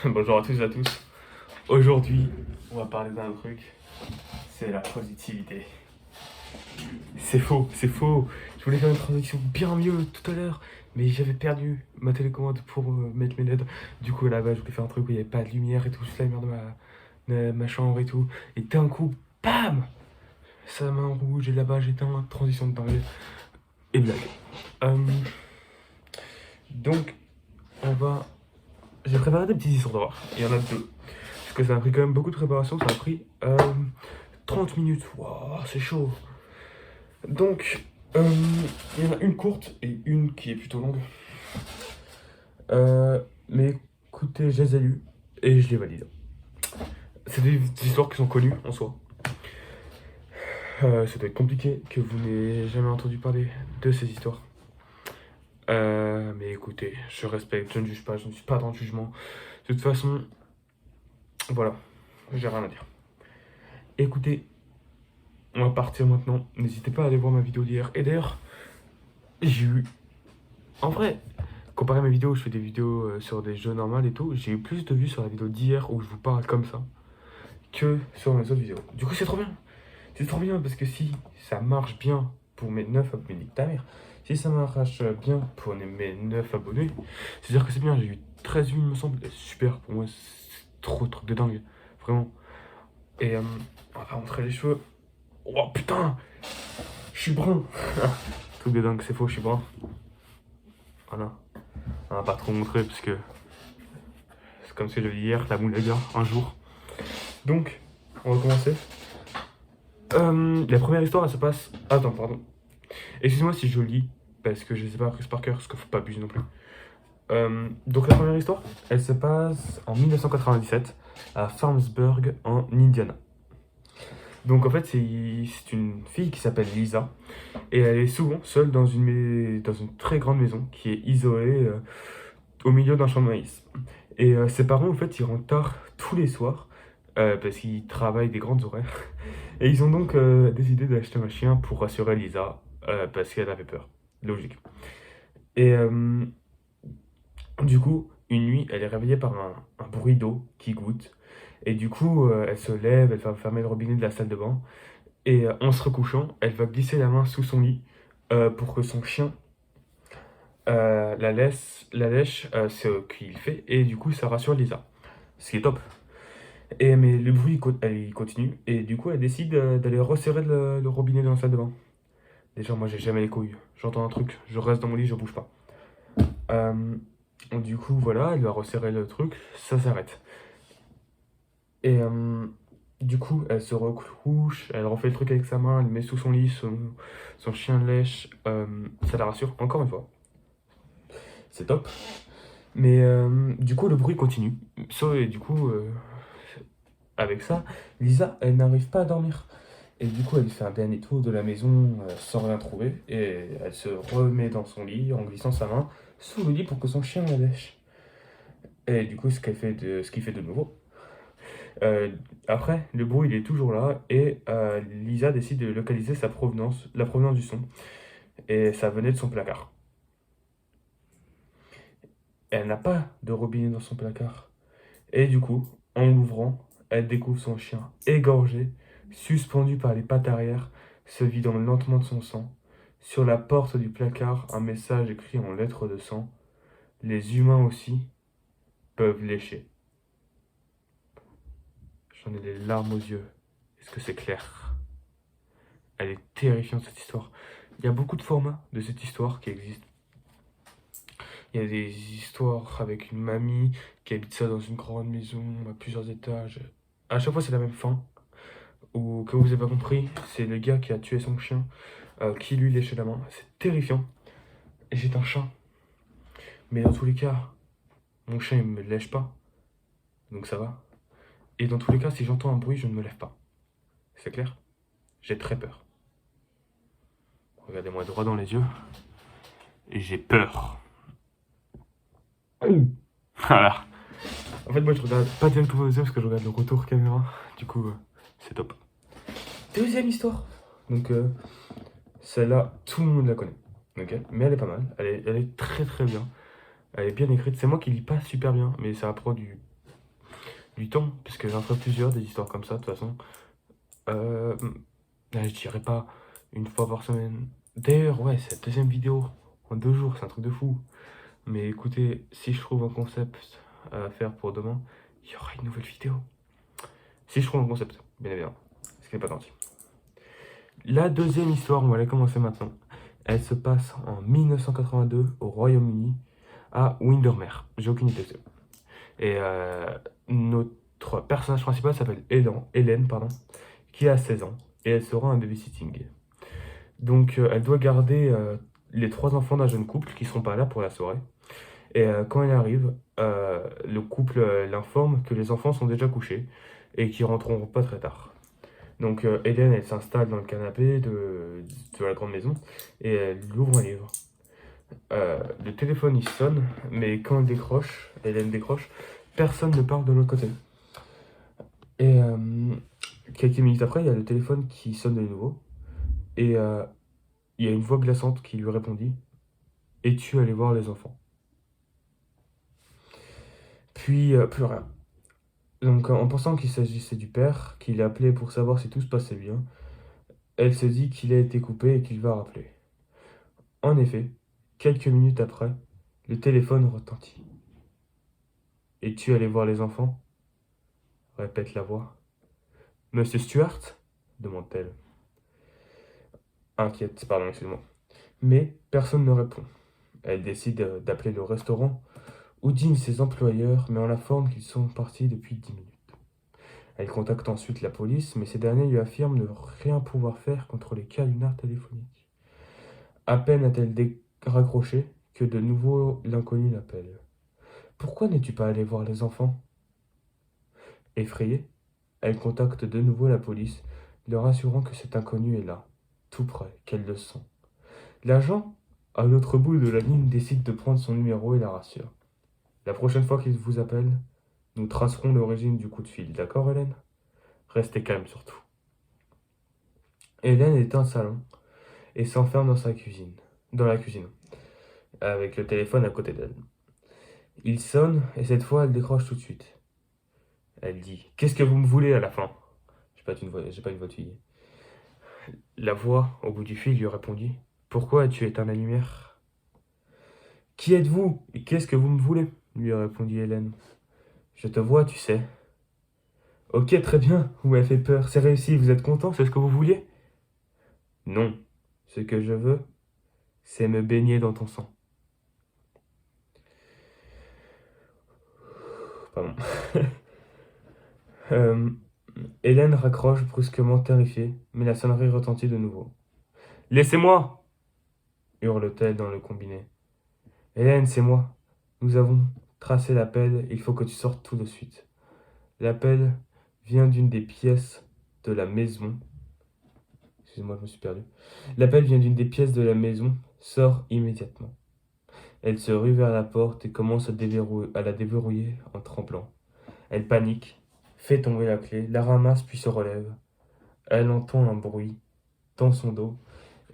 Bonjour à tous et à tous. Aujourd'hui, on va parler d'un truc, c'est la positivité. C'est faux, c'est faux. Je voulais faire une transition bien mieux tout à l'heure, mais j'avais perdu ma télécommande pour mettre mes LED. Du coup, là-bas, je voulais faire un truc où il n'y avait pas de lumière et tout, juste la lumière de ma chambre et tout. Et d'un coup, bam, sa main rouge et là-bas, j'éteins, transition de dingue. Et blague. Euh, donc, on va. J'ai préparé des petites histoires d'horreur. Il y en a deux. Parce que ça a pris quand même beaucoup de préparation, ça a pris 30 minutes. Waouh, c'est chaud. Donc, il y en a une courte et une qui est plutôt longue. Mais écoutez, je les ai lues et je les valide. C'est des histoires qui sont connues en soi. Ça doit être compliqué que vous n'ayez jamais entendu parler de ces histoires. Mais écoutez, je respecte, je ne juge pas, je ne suis pas dans le jugement. De toute façon, voilà, j'ai rien à dire. Écoutez, on va partir maintenant. N'hésitez pas à aller voir ma vidéo d'hier. Et d'ailleurs, j'ai eu. En vrai, comparé à mes vidéos où je fais des vidéos sur des jeux normaux et tout, j'ai eu plus de vues sur la vidéo d'hier où je vous parle comme ça que sur mes autres vidéos. Du coup, c'est trop bien. C'est trop bien parce que si ça marche bien pour mes 9 abonnés, ta mère, si ça marche bien pour mes 9 abonnés, c'est-à-dire que c'est bien. J'ai eu 13 vues, il me semble. Et super, pour moi, c'est trop, truc de dingue. Vraiment. Et on va montrer les cheveux. Oh putain, je suis brun. Truc de dingue, c'est faux, je suis brun. Voilà. On va pas trop montrer parce que c'est comme ce que j'ai dit hier, la moulaga, un jour. Donc, on va commencer. La première histoire, elle se passe. Attends, pardon. Excuse-moi si je lis, parce que je les ai pas appris par cœur, parce qu'il faut pas abuser non plus. Donc, la première histoire, elle se passe en 1997 à Farmsburg, en Indiana. Donc, en fait, c'est une fille qui s'appelle Lisa, et elle est souvent seule dans dans une très grande maison qui est isolée au milieu d'un champ de maïs. Et ses parents, en fait, ils rentrent tard tous les soirs parce qu'ils travaillent des grandes horaires. Et ils ont donc décidé d'acheter un chien pour rassurer Lisa parce qu'elle avait peur. Logique. Et du coup, une nuit, elle est réveillée par un bruit d'eau qui goutte. Et du coup, elle se lève, elle va fermer le robinet de la salle de bain. Et en se recouchant, elle va glisser la main sous son lit pour que son chien la lèche, ce qu'il fait. Et du coup, ça rassure Lisa. Ce qui est top. Et mais le bruit, il continue. Et du coup, elle décide d'aller resserrer le robinet dans la salle de bain. Déjà, moi, j'ai jamais les couilles. J'entends un truc, je reste dans mon lit, je bouge pas. Euh, du coup, voilà, elle va resserrer le truc, ça s'arrête. Et du coup, elle se recouche, elle refait le truc avec sa main, elle le met sous son lit, son chien lèche. Ça la rassure, encore une fois. C'est top. Mais du coup, le bruit continue. Et du coup, avec ça, Lisa, elle n'arrive pas à dormir. Et du coup, elle fait un dernier tour de la maison sans rien trouver. Et elle se remet dans son lit en glissant sa main sous le lit pour que son chien la lèche. Et du coup, ce qu'il fait de nouveau. Euh, Après, le bruit, il est toujours là. Et Lisa décide de localiser la provenance du son. Et ça venait de son placard. Elle n'a pas de robinet dans son placard. Et du coup, en l'ouvrant, elle découvre son chien égorgé, suspendu par les pattes arrière, se vidant lentement de son sang. Sur la porte du placard, un message écrit en lettres de sang. Les humains aussi peuvent lécher. J'en ai les larmes aux yeux. Est-ce que c'est clair? Elle est terrifiante cette histoire. Il y a beaucoup de formats de cette histoire qui existent. Il y a des histoires avec une mamie qui habite ça dans une grande maison à plusieurs étages. À chaque fois, c'est la même fin. Ou que vous avez pas compris, c'est le gars qui a tué son chien, qui lui léchait la main. C'est terrifiant. Et j'ai un chat. Mais dans tous les cas, mon chien il me lèche pas, donc ça va. Et dans tous les cas, si j'entends un bruit, je ne me lève pas. C'est clair? J'ai très peur. Regardez-moi droit dans les yeux. Et j'ai peur. Voilà. En fait, moi je regarde pas directement les yeux parce que je regarde le retour caméra. Du coup, c'est top. Deuxième histoire. Donc, celle-là, tout le monde la connaît. Ok. Mais elle est pas mal. Elle est très très bien. Elle est bien écrite. C'est moi qui lis pas super bien, mais ça apprend du temps, parce que j'en ferai plusieurs des histoires comme ça, de toute façon. Là, je dirais pas une fois par semaine. D'ailleurs, ouais, c'est la deuxième vidéo en 2 jours, c'est un truc de fou. Mais écoutez, si je trouve un concept à faire pour demain, il y aura une nouvelle vidéo. Si je trouve un concept, bien évidemment. Ce qui n'est pas gentil. La deuxième histoire, on va la commencer maintenant. Elle se passe en 1982 au Royaume-Uni, à Windermere. J'ai aucune idée. Et notre personnage principal s'appelle Hélène, qui a 16 ans. Et elle sera un babysitting. Donc elle doit garder les 3 enfants d'un jeune couple qui ne seront pas là pour la soirée. Et quand elle arrive, le couple l'informe que les enfants sont déjà couchés et qu'ils rentreront pas très tard. Donc Hélène, elle s'installe dans le canapé de la grande maison et elle ouvre un livre. Le téléphone il sonne, mais quand Hélène décroche, personne ne parle de l'autre côté. Et quelques minutes après, il y a le téléphone qui sonne de nouveau et il y a une voix glaçante qui lui répondit: Es-tu allé voir les enfants? Puis plus rien. Donc en pensant qu'il s'agissait du père, qu'il a appelé pour savoir si tout se passait bien, elle se dit qu'il a été coupé et qu'il va rappeler. En effet, quelques minutes après, le téléphone retentit. Es-tu allé voir les enfants? Répète la voix. Monsieur Stuart? Demande-t-elle. Inquiète, pardon, excuse-moi. Mais personne ne répond. Elle décide d'appeler le restaurant où dînent ses employeurs, mais en l'informe qu'ils sont partis depuis 10 minutes. Elle contacte ensuite la police, mais ces derniers lui affirment ne rien pouvoir faire contre les canulars téléphoniques. À peine a-t-elle raccroché que de nouveau l'inconnu l'appelle. Pourquoi n'es-tu pas allé voir les enfants? Effrayée, elle contacte de nouveau la police, leur assurant que cet inconnu est là, tout près, qu'elle le sent. L'agent, à l'autre bout de la ligne, décide de prendre son numéro et la rassure. La prochaine fois qu'il vous appelle, nous tracerons l'origine du coup de fil, d'accord Hélène? Restez calme surtout. Hélène est dans le salon et s'enferme dans la cuisine, avec le téléphone à côté d'elle. Il sonne et cette fois elle décroche tout de suite. Elle dit: Qu'est-ce que vous me voulez à la fin? J'ai pas une voix de fille. La voix au bout du fil lui répondit: Pourquoi as-tu éteint la lumière? Qui êtes-vous et qu'est-ce que vous me voulez? Lui répondit Hélène. Je te vois, tu sais. Ok, très bien, vous m'avez fait peur, c'est réussi, vous êtes content, c'est ce que vous vouliez? Non, ce que je veux, c'est me baigner dans ton sang. Pardon. Hélène raccroche brusquement terrifiée, mais la sonnerie retentit de nouveau. Laissez-moi! Hurle-t-elle dans le combiné. Hélène, c'est moi. Nous avons tracé l'appel, il faut que tu sortes tout de suite. L'appel vient d'une des pièces de la maison. Excusez-moi, je me suis perdu. L'appel vient d'une des pièces de la maison, sors immédiatement. Elle se rue vers la porte et commence à la déverrouiller en tremblant. Elle panique, fait tomber la clé, la ramasse puis se relève. Elle entend un bruit dans son dos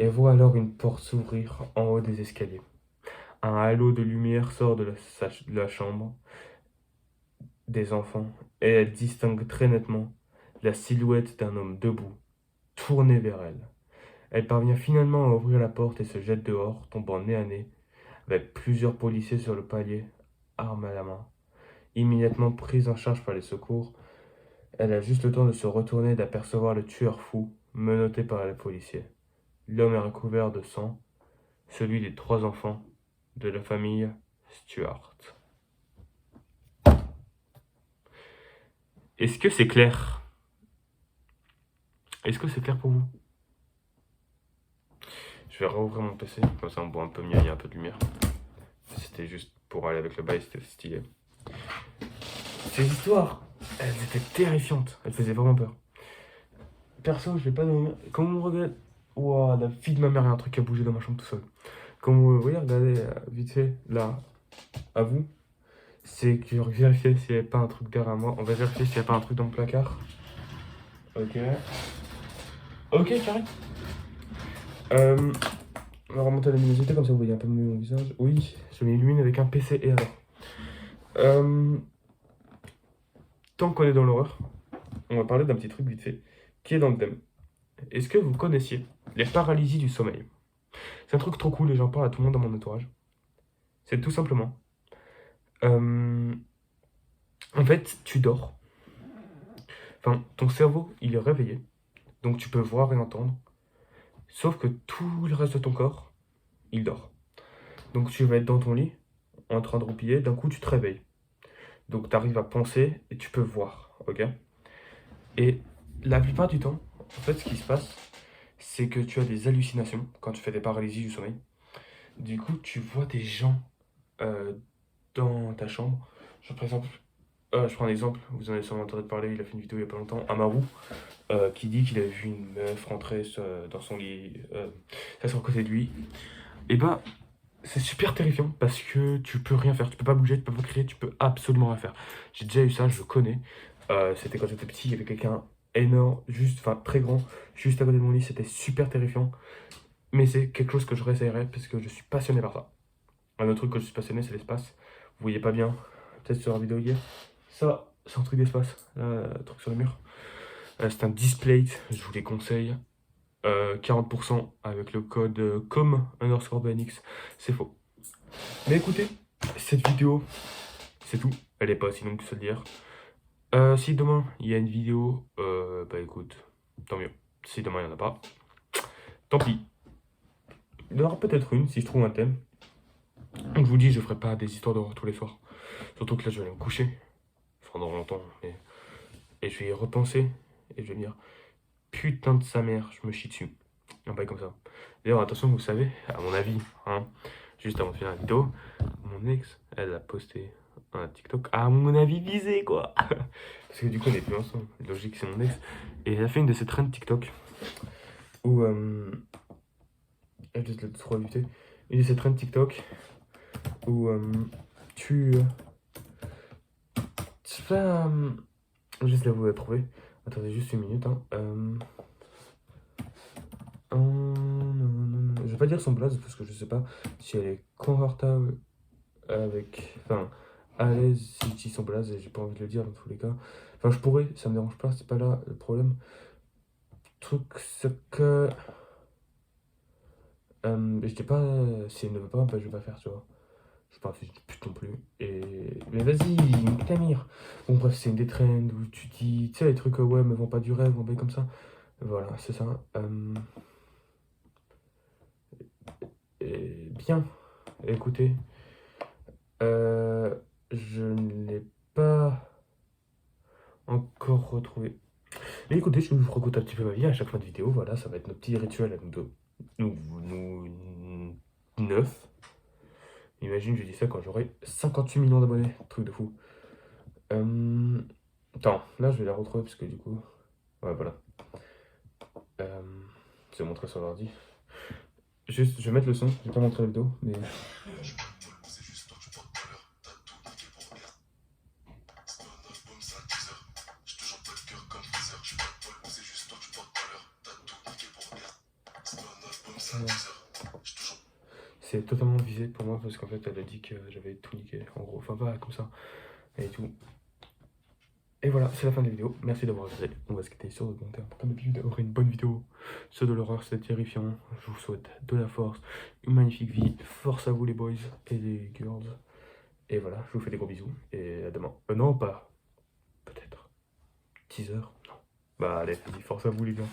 et voit alors une porte s'ouvrir en haut des escaliers. Un halo de lumière sort de la chambre des enfants et elle distingue très nettement la silhouette d'un homme debout, tourné vers elle. Elle parvient finalement à ouvrir la porte et se jette dehors, tombant nez à nez avec plusieurs policiers sur le palier, arme à la main. Immédiatement prise en charge par les secours, elle a juste le temps de se retourner et d'apercevoir le tueur fou, menotté par les policiers. L'homme est recouvert de sang, celui des 3 enfants de la famille Stuart. Est-ce que c'est clair? Est-ce que c'est clair pour vous? Je vais rouvrir mon PC, comme ça on voit un peu mieux, il y a un peu de lumière. C'était juste pour aller avec le bail, c'était stylé. Ces histoires, elles étaient terrifiantes, elles faisaient vraiment peur. Perso, je vais pas dormir. Comme on regarde. Ouah, la vie de ma mère, il y a un truc qui a bougé dans ma chambre tout seul. Comme vous voyez, regardez vite fait, là, à vous. C'est que je vérifiais s'il n'y avait pas un truc derrière moi. On va vérifier s'il n'y a pas un truc dans le placard. Ok. Ok, carré. On va remonter la luminosité, comme ça vous voyez un peu mieux mon visage. Oui, je m'illumine avec un PC et alors. tant qu'on est dans l'horreur, on va parler d'un petit truc vite fait, qui est dans le thème. Est-ce que vous connaissiez les paralysies du sommeil? C'est un truc trop cool et j'en parle à tout le monde dans mon entourage. C'est tout simplement, euh, en fait, tu dors. Enfin, ton cerveau, il est réveillé, donc tu peux voir et entendre. Sauf que tout le reste de ton corps, il dort. Donc tu vas être dans ton lit, en train de roupiller, d'un coup tu te réveilles. Donc tu arrives à penser et tu peux voir, ok? Et la plupart du temps, en fait, ce qui se passe, c'est que tu as des hallucinations quand tu fais des paralysies du sommeil. Du coup, tu vois des gens euh, dans ta chambre. Par exemple, je prends un exemple, vous en avez sûrement entendu parler, il a fait une vidéo il y a pas longtemps, Amaru, qui dit qu'il avait vu une meuf rentrer dans son lit, s'asseoir à côté de lui. Et bah, c'est super terrifiant parce que tu peux rien faire, tu peux pas bouger, tu peux pas crier, tu peux absolument rien faire. J'ai déjà eu ça, je le connais. C'était quand j'étais petit, il y avait quelqu'un énorme, juste, enfin très grand, juste à côté de mon lit, c'était super terrifiant. Mais c'est quelque chose que je réessayerais parce que je suis passionné par ça. Un autre truc que je suis passionné, c'est l'espace. Vous voyez pas bien, peut-être sur la vidéo hier. Ça, c'est un truc d'espace, un truc sur le mur. C'est un display, je vous les conseille. 40% avec le code com_BNX, c'est faux. Mais écoutez, cette vidéo, c'est tout. Elle est pas aussi longue que celle d'hier. Si demain il y a une vidéo, bah écoute, tant mieux. Si demain il n'y en a pas, tant pis. Il y en aura peut-être une si je trouve un thème. Donc je vous dis, je ferai pas des histoires d'horreur tous les soirs. Surtout que là je vais aller me coucher. Enfin dans longtemps. Et je vais y repenser. Et je vais me dire, putain de sa mère, je me chie dessus. Un bail comme ça. D'ailleurs, attention, vous savez, à mon avis, hein, juste avant de finir la vidéo, mon ex, elle a posté un TikTok, à mon avis, visé, quoi. Parce que du coup, on n'est plus ensemble. Logique, c'est mon ex. Et elle a fait une de ces trends TikTok où. Elle juste le trop habité. Une de ces trends TikTok où tu. Tu fais. Juste là, vous la trouver. Attendez juste une minute. Hein. Non, non, non. Je vais pas dire son blaze parce que je sais pas si elle est confortable avec. Enfin, à l'aise si je dis son blaze et j'ai pas envie de le dire dans tous les cas. Enfin, je pourrais, ça me dérange pas, c'est pas là le problème. Le truc, c'est que. Je dis pas, si elle ne veut pas, bah, je vais pas faire, tu vois. Je suis pas un fils de pute non plus. Mais vas-y, nique ta mire. Bon, bref, c'est une des trends où tu dis, tu sais, les trucs, ouais, me vends pas du rêve, on va comme ça. Voilà, c'est ça. Et bien, écoutez, je ne l'ai pas encore retrouvé. Mais écoutez, je vous raconte un petit peu ma vie à chaque fin de vidéo. Voilà, ça va être nos petits rituels à nous deux. Nous neuf. Imagine, je dis ça quand j'aurai 58 millions d'abonnés. Truc de fou. Attends, là je vais la retrouver parce que du coup. Ouais, voilà. Je vais montrer sur l'ordi. Juste, je vais mettre le son, je vais pas montrer le vidéo, mais. C'est totalement visé pour moi parce qu'en fait elle a dit que j'avais tout niqué, en gros, enfin pas comme ça, et tout. Et voilà, c'est la fin de la vidéo, merci d'avoir regardé, on va se quitter sur le bon terme. Comme d'habitude, aurez une bonne vidéo, c'est de l'horreur, c'est terrifiant, je vous souhaite de la force, une magnifique vie, force à vous les boys et les girls, et voilà, je vous fais des gros bisous, et à demain. Non, pas, peut-être, 10 heures, non. Bah allez, force à vous les gars.